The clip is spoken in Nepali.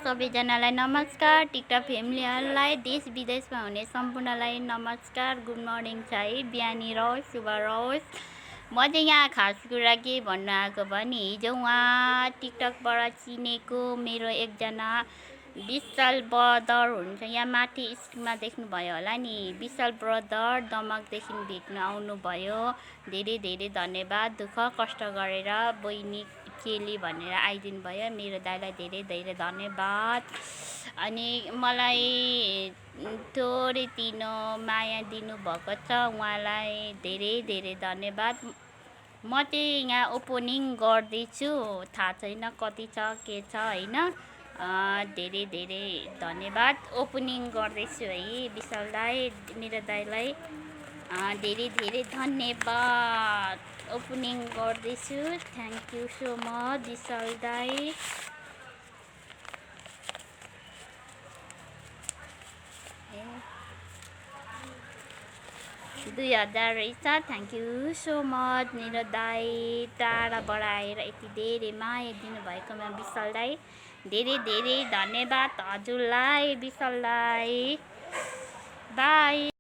सबैजनालाई नमस्कार। टिकटक फ्यामिलीहरूलाई देश विदेशमा हुने सम्पूर्णलाई नमस्कार। गुड मर्निङ छ है, बिहानी रहोस्, शुभ रहोस्। म चाहिँ यहाँ खास कुरा के भन्न आएको भने हिजो उहाँ टिकटकबाट चिनेको मेरो एकजना विशाल ब्रदर हुन्छ, यहाँ माथि स्क्रिनमा देख्नुभयो होला नि, विशाल ब्रदर दमकदेखि भेट्न आउनुभयो। धेरै धेरै धन्यवाद, दुःख कष्ट गरेर बहिनी केली भनेर आइदिनु भयो। मेरो दाइलाई धेरै धेरै धन्यवाद। अनि मलाई थोरै तिनो माया दिनुभएको छ, उहाँलाई धेरै धेरै धन्यवाद। म चाहिँ यहाँ ओपनिङ गर्दैछु, थाहा छैन कति छ के छ होइन। धेरै धेरै धन्यवाद। ओपनिङ गर्दैछु है विशाल दाई, मेरो दाइलाई धेरै धेरै धन्यवाद। ओपनिङ गर्दैछु। थ्याङ्क यू सो मच विशाल दाई। दुई 2000 रहेछ। थ्याङ्क यू सो मच मेरो दाई, टाढाबाट आएर यति धेरै माया दिनुभएकोमा विशाल दाई धेरै धेरै धन्यवाद हजुरलाई विशाल दाई। बाई।